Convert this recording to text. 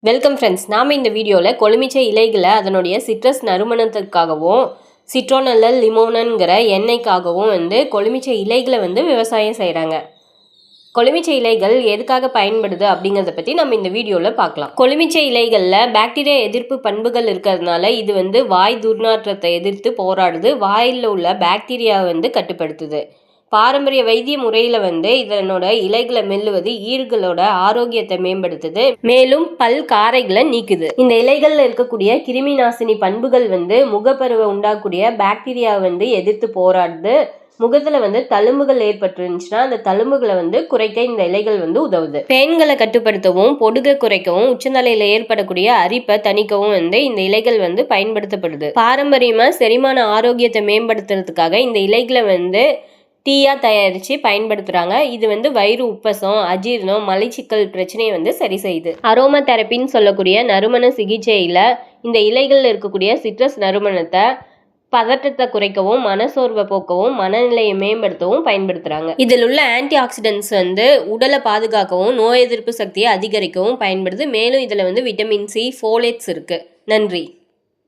Welcome friends. நாம் இந்த வீடியோவில் கொழுமிச்சை இலைகளை அதனுடைய சிட்ரஸ் நறுமணத்துக்காகவும் சிட்ரோனல்லல் லிமோனன்கிற எண்ணெய்க்காகவும் கொழுமிச்சை இலைகளை விவசாயம் செய்கிறாங்க. கொழுமிச்சை இலைகள் எதுக்காக பயன்படுது அப்படிங்கிறத பற்றி நம்ம இந்த வீடியோவில் பார்க்கலாம். கொழுமிச்சை இலைகளில் பாக்டீரியா எதிர்ப்பு பண்புகள் இருக்கிறதுனால இது வாய் துர்நாற்றத்தை எதிர்த்து போராடுது. வாயில் உள்ள பாக்டீரியா கட்டுப்படுத்துது. பாரம்பரிய வைத்திய முறையில் இதனோட இலைகளை மெல்லுவது ஈறுகளோட ஆரோக்கியத்தை மேம்படுத்துது. மேலும் பல் காரைகளை நீக்குது. இந்த இலைகள்ல இருக்கக்கூடிய கிருமி நாசினி பண்புகள் முகப்பருவை உண்டாக்கூடிய பாக்டீரியா எதிர்த்து போராடுது. முகத்துல தழும்புகள் ஏற்பட்டுருந்துச்சுன்னா அந்த தழும்புகளை குறைக்க இந்த இலைகள் உதவுது. பேன்களை கட்டுப்படுத்தவும் பொடுகை குறைக்கவும் உச்சந்தலையில ஏற்படக்கூடிய அரிப்பை தணிக்கவும் இந்த இலைகள் பயன்படுத்தப்படுது. பாரம்பரியமா செரிமான ஆரோக்கியத்தை மேம்படுத்துறதுக்காக இந்த இலைகளை டீயாக தயாரித்து பயன்படுத்துகிறாங்க. இது வயிறு உப்பசம், அஜீர்ணம், மலச்சிக்கல் பிரச்சனையை சரி செய்யுது. அரோமா தெரப்பின்னு சொல்லக்கூடிய நறுமண சிகிச்சையில் இந்த இலைகளில் இருக்கக்கூடிய சிட்ரஸ் நறுமணத்தை பதற்றத்தை குறைக்கவும், மனசோர்வை போக்கவும், மனநிலையை மேம்படுத்தவும் பயன்படுத்துகிறாங்க. இதில் உள்ள ஆன்டி ஆக்சிடென்ட்ஸ் உடலை பாதுகாக்கவும், நோய் எதிர்ப்பு சக்தியை அதிகரிக்கவும் பயன்படுது. மேலும் இதில் விட்டமின் சி, ஃபோலேட்ஸ் இருக்குது. நன்றி.